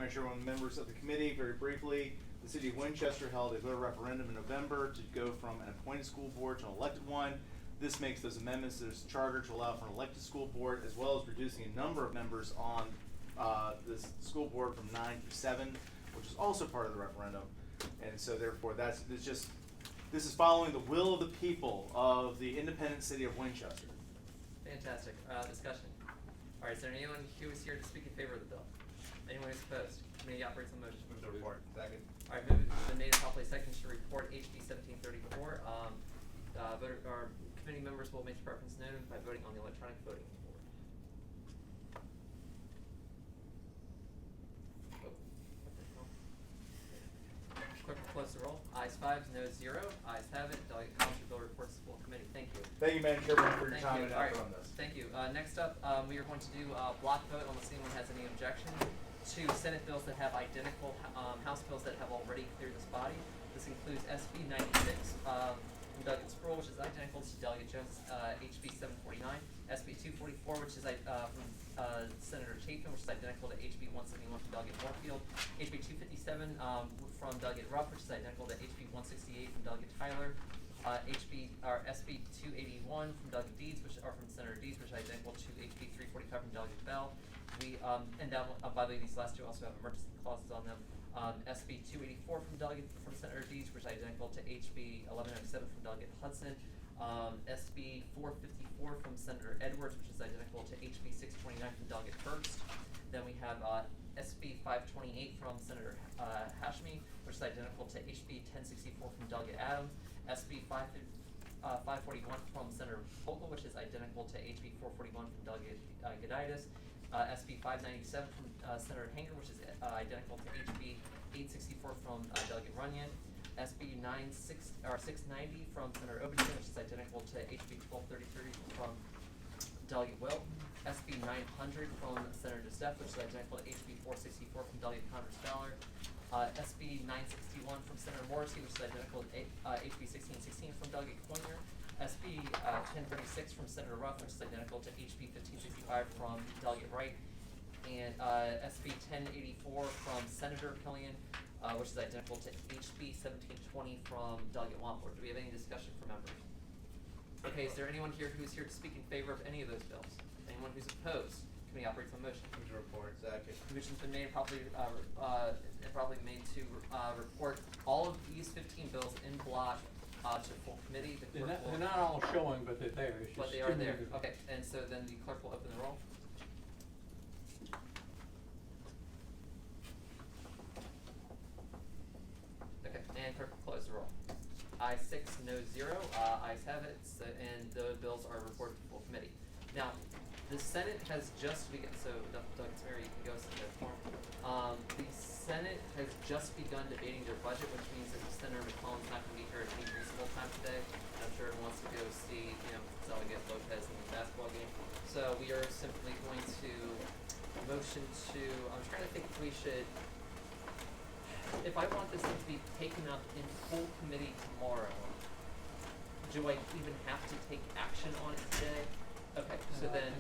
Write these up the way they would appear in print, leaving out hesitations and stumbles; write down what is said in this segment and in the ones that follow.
Madam Chairman, members of the committee, very briefly, the city of Winchester held a voter referendum in November to go from an appointed school board to an elected one. This makes those amendments to this charter to allow for an elected school board, as well as reducing a number of members on this school board from 9 to 7, which is also part of the referendum. And so therefore, this is following the will of the people of the independent city of Winchester. Fantastic. Discussion. All right, is there anyone who is here to speak in favor of the bill? Anyone who's opposed? Committee operates on motion. Move the report. Second. All right, move the made and properly second to report HB 1734. Committee members will make their preference known by voting on the electronic voting board. Clerk will close the roll. Ayes 5, noes 0. Ayes have it. Delegate Collins, your bill reports to the full committee. Thank you. Thank you, Madam Chairman, for your Thank time you. and All effort right. on this. Thank you. Next up, we are going to do a block vote unless anyone has any objection to Senate bills that have identical House bills that have already cleared this body. This includes SB 96 from Delegate Sproul, which is identical to Delegate Jones' HB 749, SB 244, which is from Senator Chapin, which is identical to HB 171 from Delegate Morefield, HB 257 from Delegate Ruff, which is identical to HB 168 from Delegate Tyler, SB 281 from Delegate Deeds, which are from Senator Deeds, which is identical to HB 345 from Delegate Bell. And down, by the way, these last two also have emergency clauses on them. SB 284 from Senator Deeds, which is identical to HB 1197 from Delegate Hudson. SB 454 from Senator Edwards, which is identical to HB 629 from Delegate Hurst. Then we have SB 528 from Senator Hashmi, which is identical to HB 1064 from Delegate Adams. SB 541 from Senator Vogel, which is identical to HB 441 from Delegate Goditis. SB 597 from Senator Hanger, which is identical to HB 864 from Delegate Runyon. SB 690 from Senator Obenstein, which is identical to HB 1233 from Delegate Wilt. SB 900 from Senator DeStef, which is identical to HB 464 from Delegate Congress Fowler. SB 961 from Senator Morrissey, which is identical to HB 1616 from Delegate Coiner. SB 1036 from Senator Ruff, which is identical to HB 1565 from Delegate Wright. And SB 1084 from Senator Killian, which is identical to HB 1720 from Delegate Wamford. Do we have any discussion from members? Okay, is there anyone here who's here to speak in favor of any of those bills? Anyone who's opposed? Committee operates on motion. Move the report. Second. Motion's been made probably made to report all of these 15 bills in block to full committee. They're not all showing, but they're there. It's But just they are there. cumulative. Okay, and so then the clerk will open the roll. Okay, and clerk will close the roll. Ayes 6, noes 0. Ayes have it, and the bills are reported to full committee. Now, the Senate has just begun, so Doug Mary, you can go to the form. The Senate has just begun debating their budget, which means that Senator McClellan's not going to be here at any reasonable time today. I'm sure he wants to go see, Delegate Lopez in the basketball game. So we are simply going to motion to, I'm trying to think if we should, if I want this to be taken up in full committee tomorrow, do I even have to take action on it today? Okay, so then,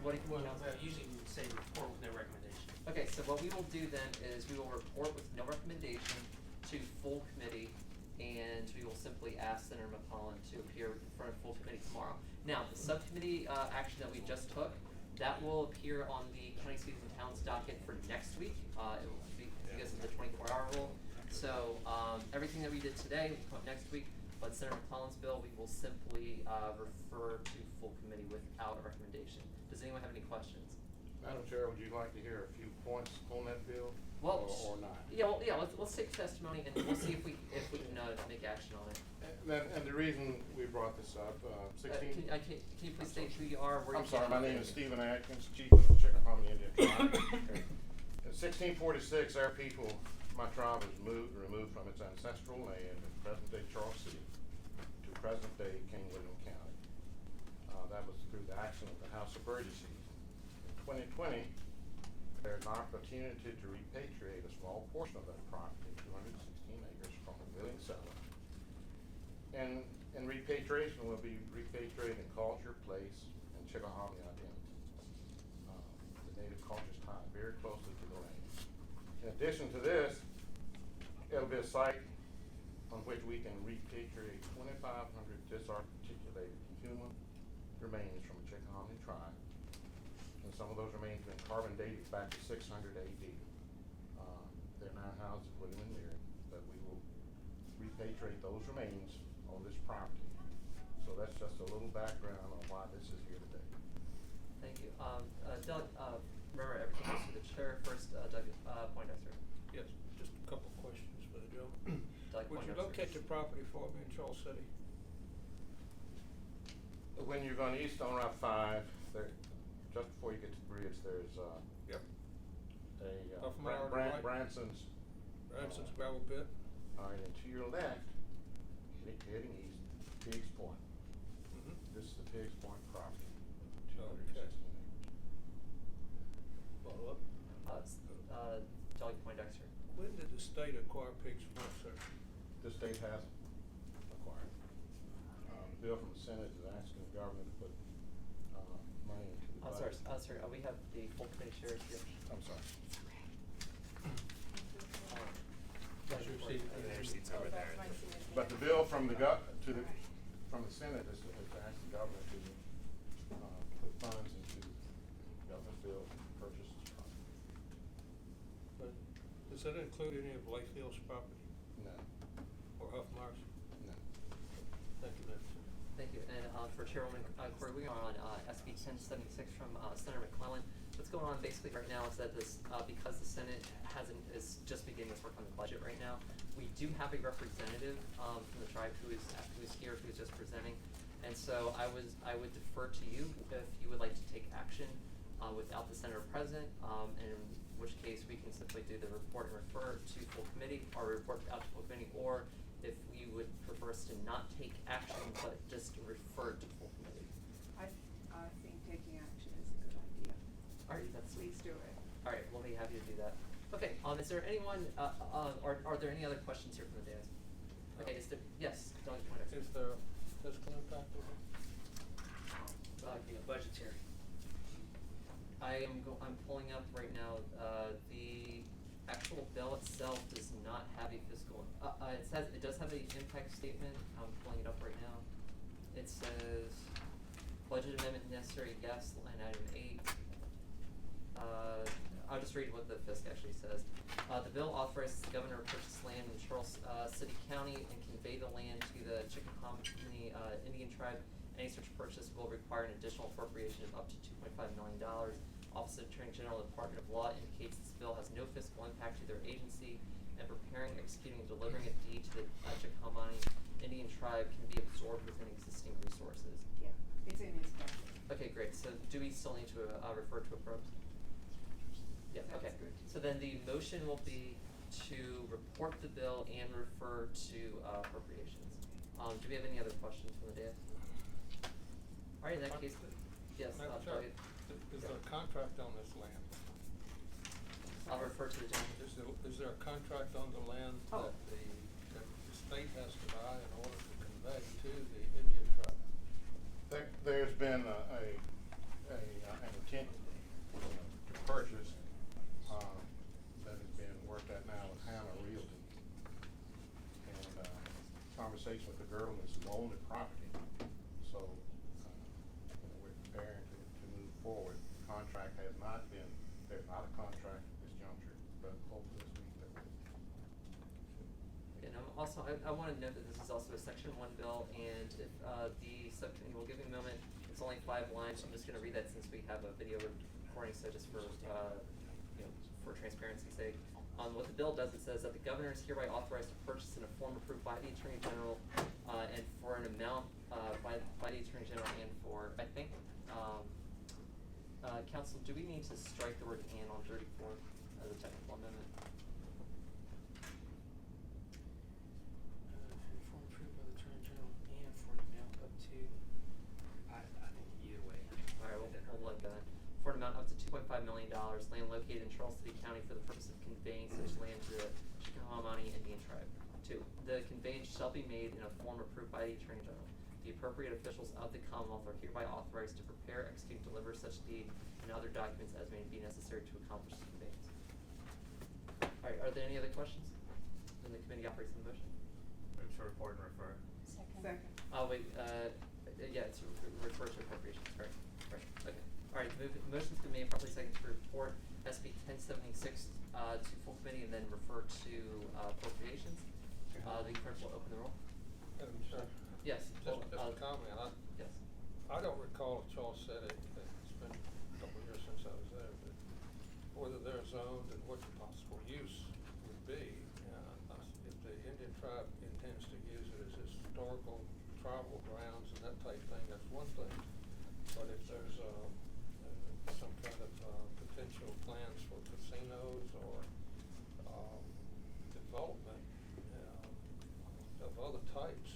what do you think, Council? Usually we would say report with no recommendation. Okay, so what we will do then is we will report with no recommendation to full committee, and we will simply ask Senator McClellan to appear in front of full committee tomorrow. Now, the subcommittee action that we just took, that will appear on the County Cities and Towns docket for next week. It will be because of the 24-hour rule. So everything that we did today will come up next week. But Senator McClellan's bill, we will simply refer to full committee without a recommendation. Does anyone have any questions? Madam Chair, would you like to hear a few points on that bill, Well, or not? Yeah, let's take testimony and we'll see if we can make action on it. And the reason we brought this up, Can you please state who you are? Where I'm you sorry, came my from? name is Stephen Atkins, Chief of the Chickahominy Indian Tribe. In 1646, our people, my tribe, was removed from its ancestral land in present-day Charles City to present-day King William County. That was through the action of the House of Burgesses. In 2020, there's an opportunity to repatriate a small portion of that property, 216 acres, from a willing settler. And repatriation will be repatriating culture, place, and Chickahominy identity. The native culture is tied very closely to the land. In addition to this, it'll be a site on which we can repatriate 2,500 disarticulated human remains from the Chickahominy tribe. And some of those remains have been carbon dated back to 600 AD. They're now housed at William and Mary, but we will repatriate those remains on this property. So that's just a little background on why this is here today. Thank you. Doug, remember everything goes to the chair. First, Doug Poindexter. Yes, just a couple of questions for the gentleman. Doug Would you Poindexter. locate the property for me in Charles City? When you're going east on Route 5, there, just before you get to the bridge, there's Yep. a Half a mile to the right? Branson's. Branson's gravel pit? All right, and to your left, heading east, Pigs Point. Mm-hmm. This is the Pigs Point property, Okay. 216 acres. Follow up. Doug Poindexter. When did the state acquire Pigs Point, sir? The state has acquired. The bill from the Senate is asking the government to put money into the budget. Sorry, we have the full committee chairs here. I'm sorry. That's your seat. Their seat's over there. But the bill from the from the Senate is to ask the government to put funds into government bill to purchase this property. But does that include any of Layfield's property No, or Huffmeyer's? no. Thank you, Madam Chair. Thank you. And for Chairwoman Corey, we are on SB 1076 from Senator McClellan. What's going on basically right now is that this, because the Senate is just beginning its work on the budget right now, we do have a representative from the tribe who is here, who is just presenting. And so I would defer to you if you would like to take action without the senator present, in which case we can simply do the report and refer to full committee, or report out to full committee, or if you would prefer us to not take action but just refer to full committee. I think taking action is a good idea. All right, that's. Please do it. All right, we'll be happy to do that. Okay, is there anyone, are there any other questions here from the dais? Okay, is there, yes, Doug Poindexter. Is there fiscal impact of it? Budgetary. I'm pulling up right now, the actual bill itself does not have a fiscal, it does have a impact statement. I'm pulling it up right now. It says, budget amendment necessary, yes, line item 8. I'll just read what the FISC actually says. The bill authorizes the governor to purchase land in Charles City County and convey the land to the Chickahominy Indian tribe. Any such purchase will require an additional appropriation of up to $2.5 million. Office of Attorney General, Department of Law indicates this bill has no fiscal impact to their agency, and preparing, executing, and delivering a deed to the Chickahominy Indian tribe can be absorbed within existing resources. Yeah, it's in his budget. Okay, great. So do we still need to refer to appropriate? Yeah, Sounds okay. good. So then the motion will be to report the bill and refer to appropriations. Do we have any other questions from the dais? All right, in that case, yes, Madam go Chair, ahead. is there a contract on this land? I'll refer to the gentleman. Is there a contract on the land Oh. that the state has to buy in order to convey to the Indian tribe? There's been an intent to purchase that has been worked at now with Hannah Realty. And conversation with the girl who owned the property. So we're preparing to move forward. The contract has not been, there's not a contract at this juncture, but hopefully this week there will be. And also, I want to note that this is also a Section 1 bill, and if the subcommittee will give me a moment, it's only 5 lines. I'm just going to read that since we have a video recording, so just for for transparency's sake. What the bill does, it says that the governor is hereby authorized to purchase in a form approved by the Attorney General, and for an amount by the Attorney General, and for, I think, Council, do we need to strike the word "and" on 34 as a technical amendment? Form approved by the Attorney General and for an amount up to, I think either way. All right, we'll look at that. For an amount up to $2.5 million, land located in Charles City County for the purpose of conveying such land to the Chickahominy Indian tribe. 2, the conveyance shall be made in a form approved by the Attorney General. The appropriate officials of the Commonwealth are hereby authorized to prepare, execute, and deliver such deed and other documents as may be necessary to accomplish the conveyance. other questions? Then the committee operates on the motion. Move to report and refer. Second. Oh, wait, yeah, it's refer to appropriations, correct, right, okay. Alright, motion's been made, properly seconded to report SB 1076, to full committee and then refer to, appropriations. The clerk will open the roll. Madam Chair, Yes. just a comment, Yes. I don't recall if Charles said it, it's been a couple of years since I was there, but whether they're zoned and what the possible use would be. If the Indian tribe intends to use it as historical tribal grounds and that type thing, that's one thing. But if there's, some kind of, potential plans for casinos or, development, of other types,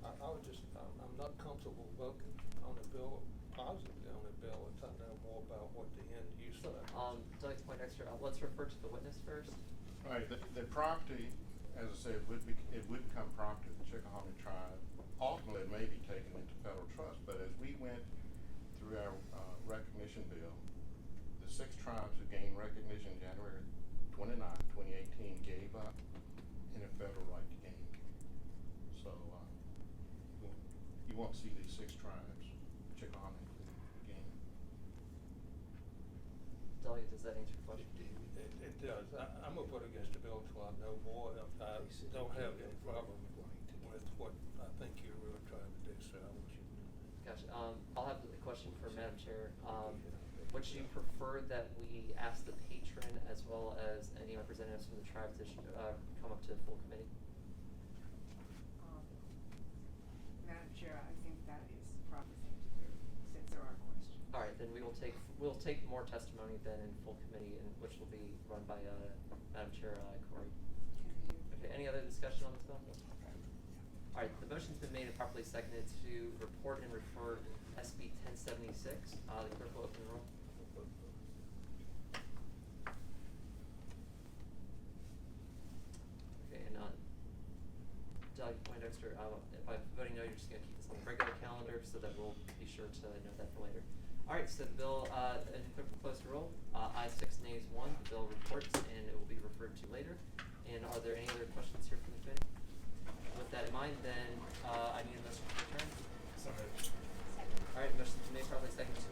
I would just, I'm not comfortable voting on the bill, positively on the bill, until I know more about what the end use So, of that is. Delegate Poindexter, let's refer to the witness first. Right, the property, as I said, it would become property of the Chickahominy tribe. Ultimately, it may be taken into federal trust, but as we went through our, recognition bill, the 6 tribes who gained recognition January 29, 2018 gave up any federal right to gain. So, you won't see these 6 tribes, Chickahominy, gain. Delegate, does that answer your question? It does. I'm gonna vote against the bill until I know more. I don't have any problem with what I think you're really trying to do, so I want you to. Gotcha. I'll have a question for Madam Chair. Would you prefer that we ask the patron as well as any representatives from the tribe to come up to the full committee? Madam Chair, I think that is the proper thing to do, since there are questions. All right, then we'll take more testimony then in full committee, and which will be run by Madam Chair Corey. Okay, any other discussion on this bill? All right, the motion's been made and properly seconded to report and refer SB 1076. The clerk will open the roll. Okay, and Delegate Poindexter, by voting no, you're just gonna keep this on the regular calendar so that we'll be sure to note that for later. All right, so the bill, and clerk will close the roll. Ayes 6, nays 1. The bill reports and it will be referred to later. And are there any other questions here from the committee? With that in mind, then I need a motion to adjourn. So moved. All right, motion's been made, probably seconded to